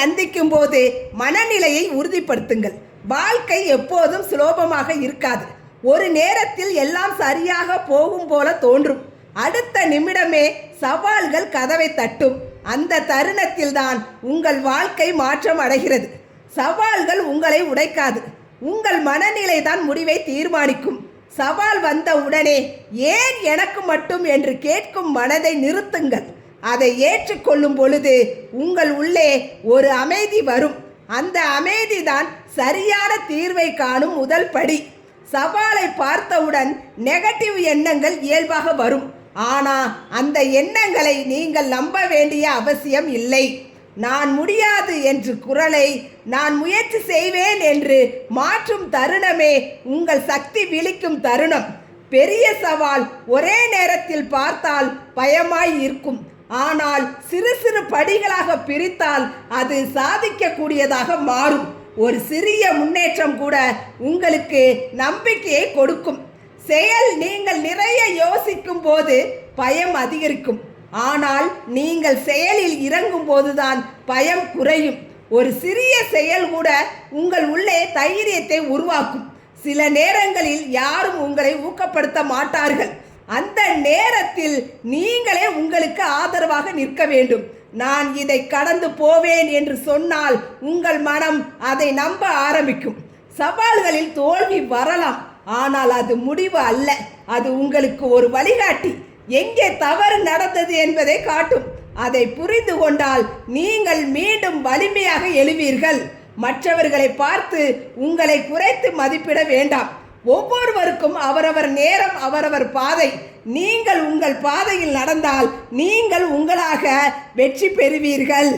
சந்திக்கும் போது மனநிலையை உறுதிப்படுத்துங்கள். வாழ்க்கை எப்போதும் சுலபமாக இருக்காது. ஒரு நேரத்தில் எல்லாம் சரியாக போகும் போல தோன்றும். அடுத்த நிமிடமே சவால்கள் கதவை தட்டும். அந்த தருணத்தில் தான் உங்கள் வாழ்க்கை மாற்றம் அடைகிறது. சவால்கள் உங்களை உடைக்காது. உங்கள் மனநிலை தான் முடிவை தீர்மானிக்கும். சவால் வந்த உடனே ஏன் எனக்கு மட்டும் என்று கேட்கும் மனதை நிறுத்துங்கள். அதை ஏற்றுக்கொள்ளும் பொழுது உங்கள் உள்ளே ஒரு அமைதி வரும். அந்த அமைதி தான் சரியான தீர்வை காணும் முதல் படி. சவாலை பார்த்தவுடன் நெகட்டிவ் எண்ணங்கள் இயல்பாக வரும். ஆனால் அந்த எண்ணங்களை நீங்கள் நம்ப வேண்டிய அவசியம் இல்லை. நான் முடியாது என்று குரலை நான் முயற்சி செய்வேன் என்று மாற்றும் தருணமே உங்கள் சக்தி விழிக்கும் தருணம். பெரிய சவால் ஒரே நேரத்தில் பார்த்தால் பயமாய் இருக்கும். ஆனால் சிறு சிறு படிகளாக பிரித்தால் அது சாதிக்கக்கூடியதாக மாறும். ஒரு சிறிய முன்னேற்றம் கூட உங்களுக்கு நம்பிக்கையை கொடுக்கும். நீங்கள் நிறைய யோசிக்கும் போது பயம் அதிகரிக்கும். ஆனால் நீங்கள் செயலில் இறங்கும் போதுதான் பயம் குறையும். ஒரு சிறிய செயல் கூட உங்கள் உள்ளே தைரியத்தை உருவாக்கும். சில நேரங்களில் யாரும் உங்களை ஊக்கப்படுத்த மாட்டார்கள். அந்த நேரத்தில் நீங்களே உங்களுக்கு ஆதரவாக நிற்க வேண்டும். நான் இதை கடந்து போவேன் என்று சொன்னால் உங்கள் மனம் அதை நம்ப ஆரம்பிக்கும். சவால்களில் தோல்வி வரலாம், ஆனால் அது முடிவு அல்ல. அது உங்களுக்கு ஒரு வழிகாட்டி. எங்கே தவறு நடந்தது என்பதை காட்டும். அதை புரிந்து கொண்டால் நீங்கள் மீண்டும் வலிமையாக எழுவீர்கள். மற்றவர்களை பார்த்து உங்களை குறைத்து மதிப்பிட வேண்டாம். ஒவ்வொருவருக்கும் அவரவர் நேரம், அவரவர் பாதை. நீங்கள் உங்கள் பாதையில் நடந்தால் நீங்கள் உங்களாக வெற்றி பெறுவீர்கள்.